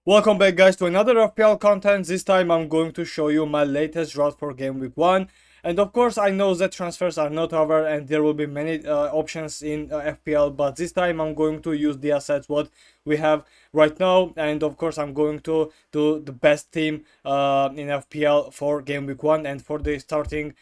Welcome back guys to another FPL content. This time I'm going to show you my latest draft for game week 1. And of course I know that transfers are not over and there will be many options in FPL, but this time I'm going to use the assets what we have right now, and of course I'm going to do the best team in FPL for game week 1 and for the starting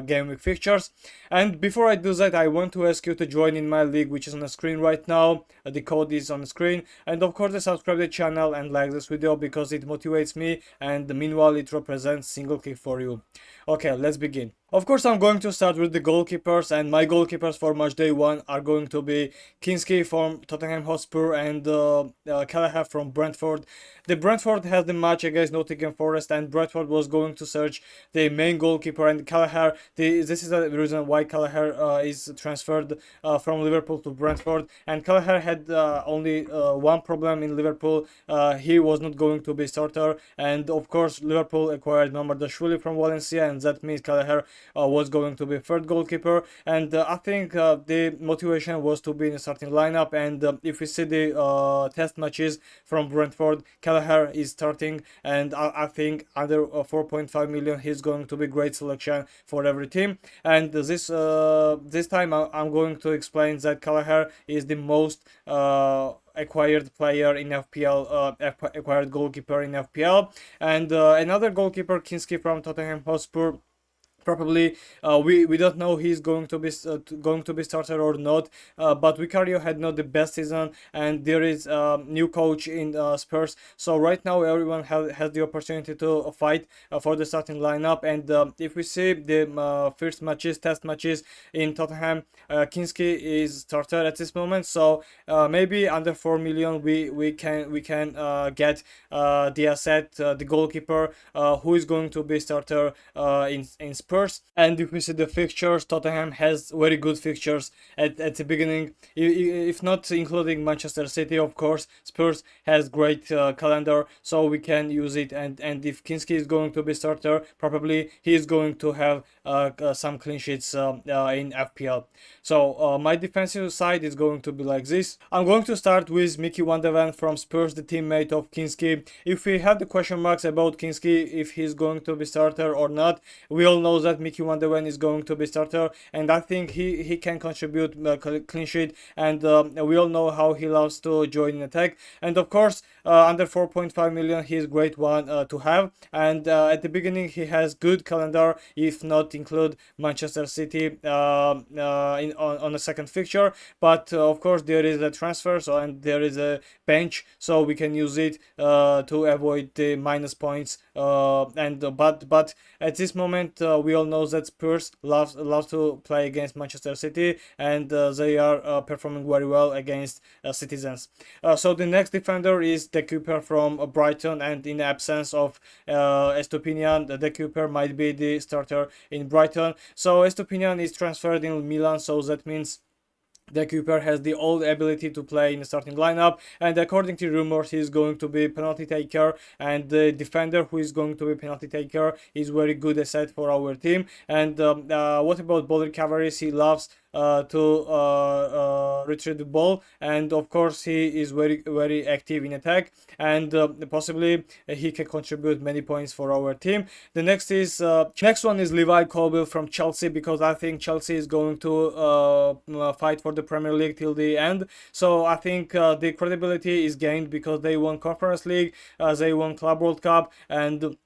game week fixtures. And before I do that, I want to ask you to join in my league, which is on the screen right now. The code is on the screen, and of course subscribe to the channel and like this video because it motivates me, and meanwhile it represents single kick for you. Okay, let's begin. Of course, I'm going to start with the goalkeepers, and my goalkeepers for match day 1 are going to be Kinski from Tottenham Hotspur and Kelleher from Brentford. The Brentford has the match against Nottingham Forest, and Brentford was going to search the main goalkeeper, and Kelleher. This is the reason why Kelleher is transferred from Liverpool to Brentford. And Kelleher had only one problem in Liverpool. He was not going to be starter, and of course Liverpool acquired Mamardashvili from Valencia, and that means Kelleher was going to be third goalkeeper. And I think the motivation was to be in the starting lineup, and if we see the test matches from Brentford, Kelleher is starting, and I think under 4.5 million he's going to be great selection for every team. And this time I'm going to explain that Kelleher is the most acquired player in FPL, acquired goalkeeper in FPL. And another goalkeeper, Kinski from Tottenham Hotspur. Probably we don't know he's going to be starter or not, but Vicario had not the best season, and there is a new coach in Spurs, so right now everyone has the opportunity to fight for the starting lineup. And if we see the first matches, test matches in Tottenham, Kinski is starter at this moment, so maybe under 4 million we can get the asset, the goalkeeper who is going to be starter in Spurs. And if we see the fixtures, Tottenham has very good fixtures at the beginning, if not including Manchester City. Of course Spurs has great calendar, so we can use it. And if Kinski is going to be starter, probably he is going to have some clean sheets in FPL. So my defensive side is going to be like this. I'm going to start with Mickey van de Ven from Spurs, the teammate of Kinski. If we have the question marks about Kinski, if he's going to be starter or not, we all know that Mickey van de Ven is going to be starter, and I think he can contribute clean sheet, and we all know how he loves to join in attack. And of course under 4.5 million he is great one to have, and at the beginning he has good calendar, if not include Manchester City on a second fixture. But of course there is a transfer, so and there is a bench, so we can use it to avoid the minus points. But at this moment we all know that Spurs loves to play against Manchester City, and they are performing very well against Citizens. So the next defender is the Goalkeeper from Brighton, and in the absence of Estupinian, the Goalkeeper might be the starter in Brighton. So Estupinian is transferred in Milan, so that means the Goalkeeper has the old ability to play in the starting lineup, and according to rumors he is going to be penalty taker, and the defender who is going to be penalty taker is very good asset for our team. And what about ball recoveries? He loves to retrieve the ball, and of course he is very active in attack, and possibly he can contribute many points for our team. The next one is Levi Colwill from Chelsea, because I think Chelsea is going to fight for the Premier League till the end. So I think the credibility is gained because they won Conference League, they won Club World Cup, and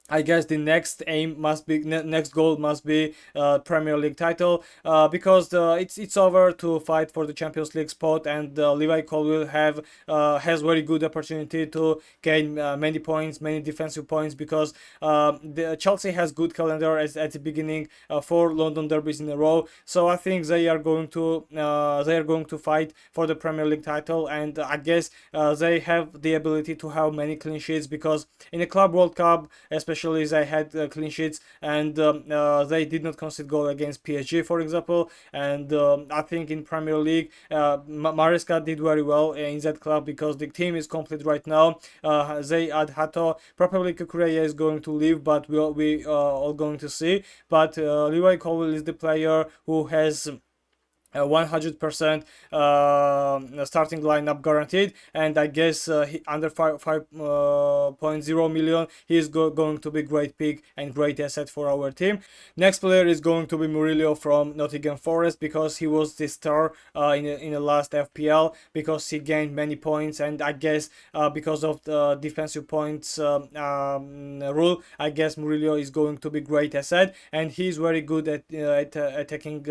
I guess the next aim must be, next goal must be Premier League title, because it's over to fight for the Champions League spot, and Levi Colwill has very good opportunity to gain many points, many defensive points, because the Chelsea has good calendar at the beginning, 4 London derbies in a row. So I think they are going to fight for the Premier League title, and I guess they have the ability to have many clean sheets, because in the Club World Cup especially they had clean sheets, and they did not concede goal against PSG, for example. And I think in Premier League Maresca did very well in that club, because the team is complete right now. They add Hato, probably Kukureya is going to leave, but we all going to see. But Levi Colwill is the player who has 100% starting lineup guaranteed, and I guess under 5.0 million he is going to be great pick and great asset for our team. Next player is going to be Murillo from Nottingham Forest, because he was the star in the last FPL, because he gained many points, and I guess because of the defensive points rule, I guess Murillo is going to be great asset, and he's very good at attacking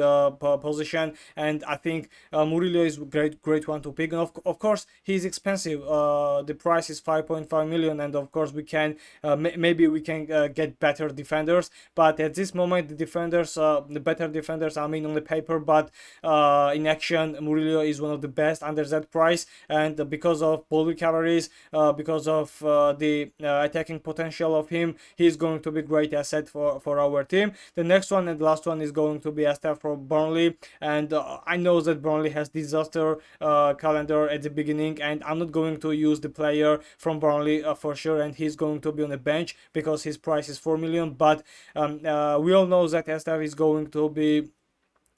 position, and I think Murillo is great one to pick. And of course he's expensive. The price is 5.5 million, and of course we can maybe we can get better defenders, but at this moment the defenders, the better defenders, I mean on the paper, but in action Murillo is one of the best under that price, and because of ball recoveries, because of the attacking potential of him, he's going to be great asset for our team. The next one and last one is going to be Esther from Burnley, and I know that Burnley has disaster calendar at the beginning, and I'm not going to use the player from Burnley for sure, and he's going to be on the bench because his price is 4 million, but we all know that Esther is going to be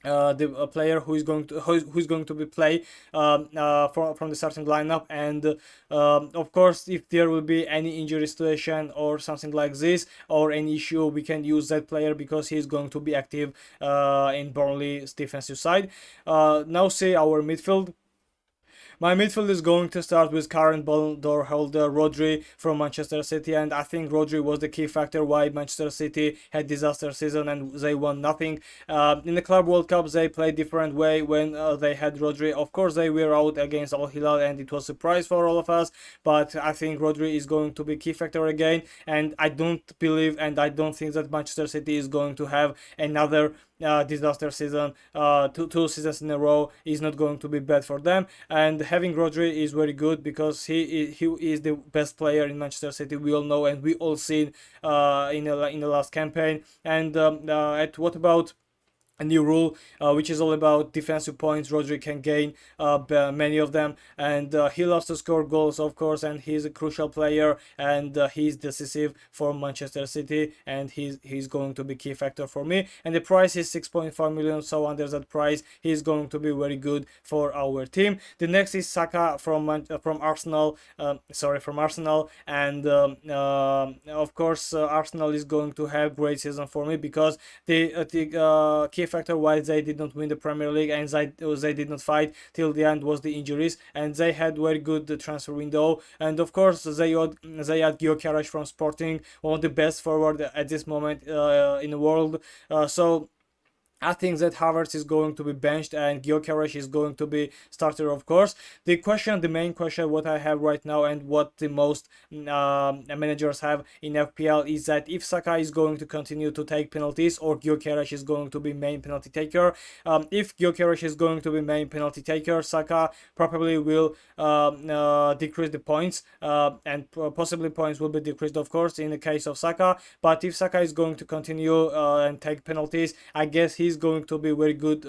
the player who's going to be play from the starting lineup, and of course if there will be any injury situation or something like this, or any issue, we can use that player because he's going to be active in Burnley's defensive side. Now say our midfield. My midfield is going to start with current Ballon d'Or holder Rodri from Manchester City, and I think Rodri was the key factor why Manchester City had disaster season and they won nothing. In the Club World Cup they played different way when they had Rodri. Of course they were out against Al Hilal and it was a surprise for all of us, but I think Rodri is going to be key factor again, and I don't believe and I don't think that Manchester City is going to have another disaster season. Two seasons in a row is not going to be bad for them, and having Rodri is very good because he is the best player in Manchester City, we all know, and we all seen in the last campaign. And what about a new rule which is all about defensive points? Rodri can gain many of them, and he loves to score goals, of course, and he's a crucial player, and he's decisive for Manchester City, and he's going to be key factor for me. And the price is 6.5 million, so under that price he's going to be very good for our team. The next is Saka from Arsenal, from Arsenal, and of course Arsenal is going to have great season for me because the key factor why they did not win the Premier League and they did not fight till the end was the injuries, and they had very good transfer window, and of course they had Gyökeres from Sporting, one of the best forward at this moment in the world. So I think that Havertz is going to be benched and Gyökeres is going to be starter, of course. The main question what I have right now and what the most managers have in FPL is that if Saka is going to continue to take penalties or Gyökeres is going to be main penalty taker. If Gyökeres is going to be main penalty taker, Saka probably will decrease the points, and possibly points will be decreased, of course, in the case of Saka. But if Saka is going to continue and take penalties, I guess he's going to be very good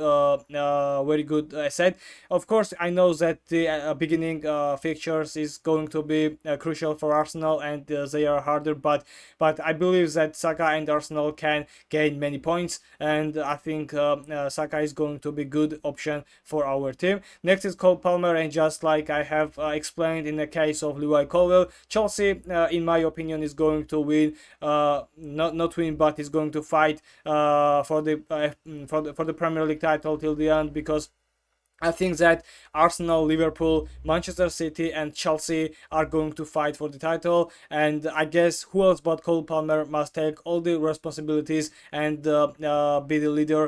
asset. Of course, I know that the beginning fixtures is going to be crucial for Arsenal, and they are harder, but I believe that Saka and Arsenal can gain many points, and I think Saka is going to be good option for our team. Next is Cole Palmer, and just like I have explained in the case of Levi Colwill, Chelsea in my opinion is going to win, not win, but is going to fight for the Premier League title till the end, because I think that Arsenal, Liverpool, Manchester City and Chelsea are going to fight for the title, and I guess who else but Cole Palmer must take all the responsibilities and be the leader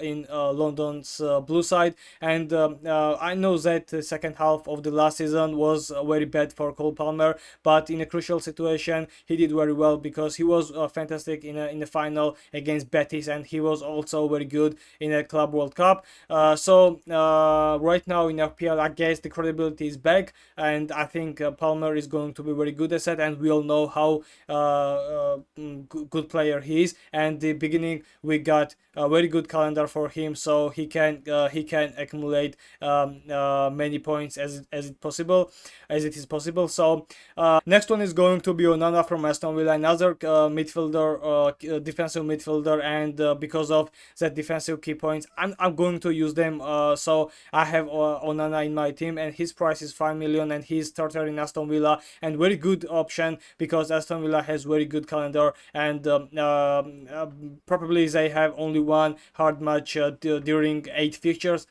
in London's blue side. And I know that the second half of the last season was very bad for Cole Palmer, but in a crucial situation he did very well because he was fantastic in the final against Betis, and he was also very good in a Club World Cup. Right now in FPL, I guess the credibility is back, and I think Palmer is going to be very good asset, and we all know how good player he is. And the beginning we got a very good calendar for him, so he can accumulate many points as it is possible. So next one is going to be Onana from Aston Villa, another defensive midfielder, and because of that defensive key points, I'm going to use them. So I have Onana in my team, and his price is 5 million, and he's starter in Aston Villa, and very good option because Aston Villa has very good calendar, and probably they have only one hard match during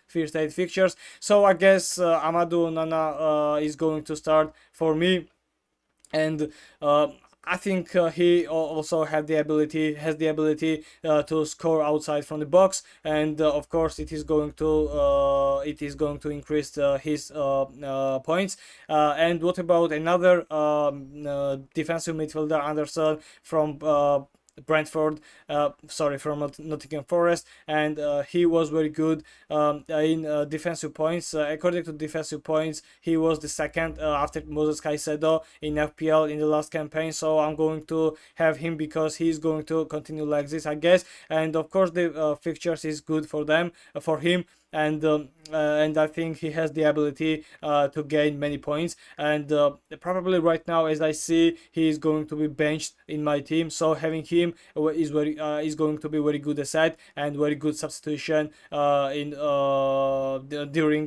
first 8 fixtures. So I guess Amadou Onana is going to start for me, and I think he also has the ability to score outside from the box, and of course it is going to increase his points. And what about another defensive midfielder, Anderson from from Nottingham Forest, and he was very good in defensive points. According to defensive points, he was the second after Moses Caicedo in FPL in the last campaign. So I'm going to have him because he's going to continue like this, I guess. And of course, the fixtures is good for him. And I think he has the ability to gain many points, and probably right now, as I see, he is going to be benched in my team, so having him is going to be very good asset and very good substitution during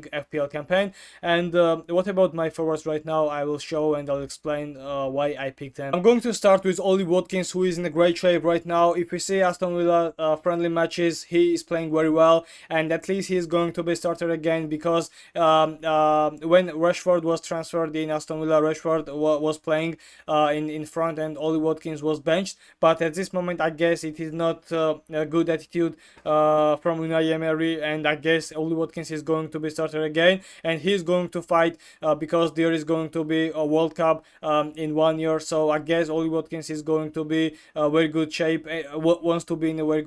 FPL campaign. And what about my forwards right now? I will show and I'll explain why I picked them. I'm going to start with Ollie Watkins, who is in a great shape right now. If we see Aston Villa friendly matches, he is playing very well, and at least he is going to be starter again, because when Rashford was transferred in Aston Villa, Rashford was playing in front, and Ollie Watkins was benched. But at this moment, I guess it is not a good attitude from Unai Emery, and I guess Ollie Watkins is going to be starter again, and he's going to fight because there is going to be a World Cup in 1 year. So I guess Ollie Watkins is going to be very good shape, wants to be in a very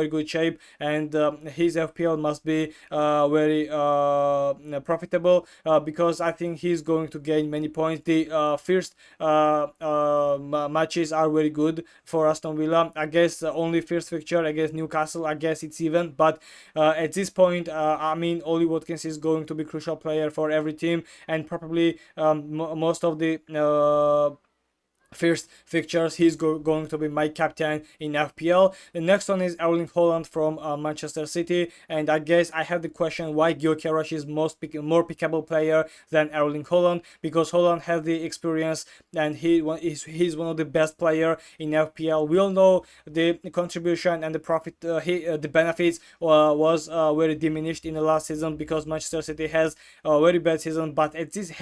good shape, and his FPL must be very profitable because I think he's going to gain many points. The first matches are very good for Aston Villa. I guess only first fixture against Newcastle, I guess it's even, but at this point, I mean, Ollie Watkins is going to be crucial player for every team, and probably most of the first fixtures he's going to be my captain in FPL. The next one is Erling Haaland from Manchester City, and I guess I have the question why Gyökeres is more pickable player than Erling Haaland, because Haaland has the experience and he's one of the best player in FPL. We all know the contribution and the profit, the benefits was very diminished in the last season because Manchester City has a very bad season, but at this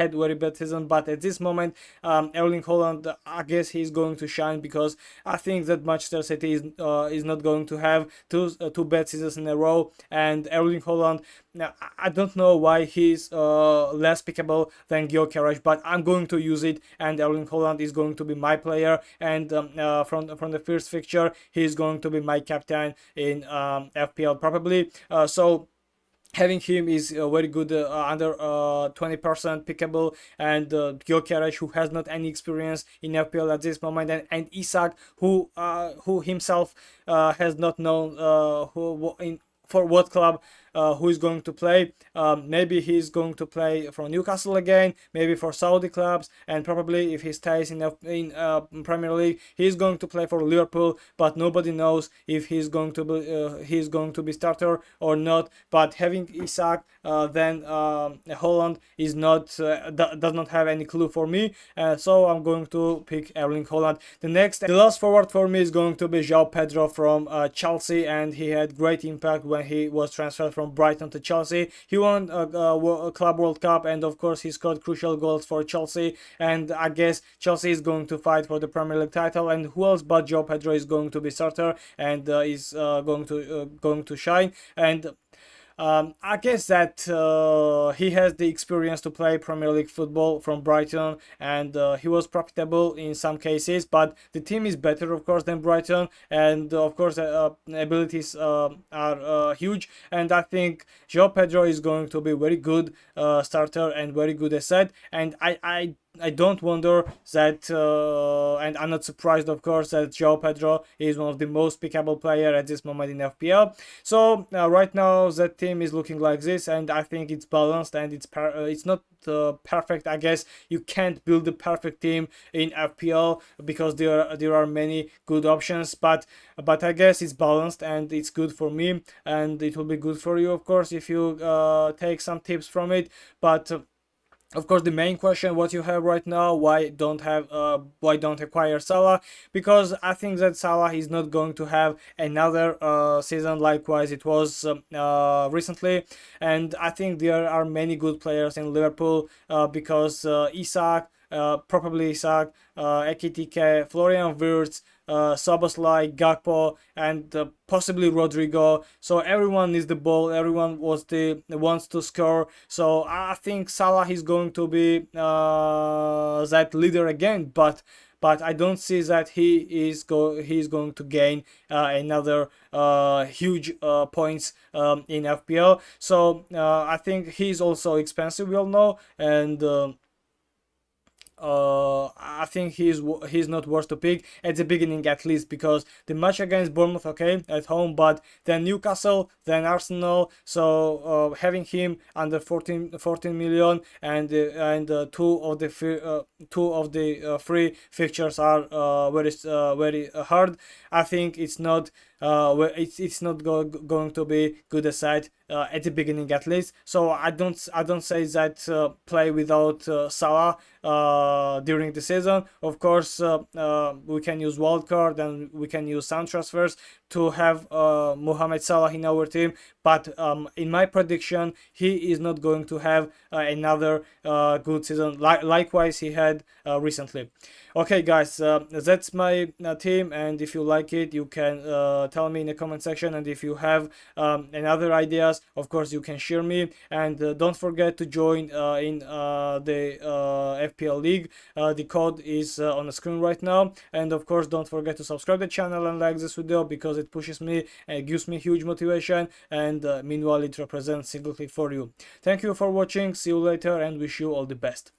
moment Erling Haaland, I guess he's going to shine, because I think that Manchester City is not going to have two bad seasons in a row. And Erling Haaland, now I don't know why he's less pickable than Gyökeres, but I'm going to use it, and Erling Haaland is going to be my player, and from the first fixture he's going to be my captain in FPL probably. So having him is very good, under 20% pickable, and Gyökeres, who has not any experience in FPL at this moment, and Isak, who himself has not known for what club who is going to play. Maybe he's going to play for Newcastle again, maybe for Saudi clubs, and probably if he stays in Premier League, he's going to play for Liverpool. But nobody knows if he's going to be starter or not. But having Isak, then Holland is not does not have any clue for me. So I'm going to pick Erling Haaland. The last forward for me is going to be João Pedro from Chelsea, and he had great impact when he was transferred from Brighton to Chelsea. He won a Club World Cup, and of course he scored crucial goals for Chelsea, and I guess Chelsea is going to fight for the Premier League title, and who else but João Pedro is going to be starter and is going to shine. And I guess that he has the experience to play Premier League football from Brighton, and he was profitable in some cases, but the team is better, of course, than Brighton, and of course, abilities are huge, and I think João Pedro is going to be very good starter and very good asset, and I don't wonder that, and I'm not surprised, of course, that João Pedro is one of the most pickable player at this moment in FPL. So right now that team is looking like this, and I think it's balanced and it's not perfect. I guess you can't build a perfect team in FPL because there are many good options, but I guess it's balanced and it's good for me, and it will be good for you, of course, if you take some tips from it. But of course, the main question what you have right now, why don't acquire Salah? Because I think that Salah is not going to have another season likewise it was recently, and I think there are many good players in Liverpool because Isak, probably Isak, Ekitike, Florian Wirtz, Szoboszlai, Gakpo, and possibly Rodrigo. So everyone needs the ball. Everyone wants to score. So I think Salah is going to be that leader again. But I don't see that he's going to gain another huge points in FPL. So I think he's also expensive. We all know, and I think he's not worth to pick at the beginning, at least, because the match against Bournemouth, okay, at home, but then Newcastle, then Arsenal. So having him under 14 million, and two of the free fixtures are very hard. I think it's not going to be good aside at the beginning, at least. So I don't say that play without Salah during the season. Of course, we can use wildcard and we can use some transfers to have Mohamed Salah in our team, but in my prediction he is not going to have another good season likewise he had recently. Okay guys, that's my team, and if you like it you can tell me in the comment section, and if you have another ideas, of course you can share me, and don't forget to join in the FPL League. The code is on the screen right now, and of course don't forget to subscribe to the channel and like this video because it pushes me and gives me huge motivation, and meanwhile it represents single click for you. Thank you for watching, see you later, and wish you all the best.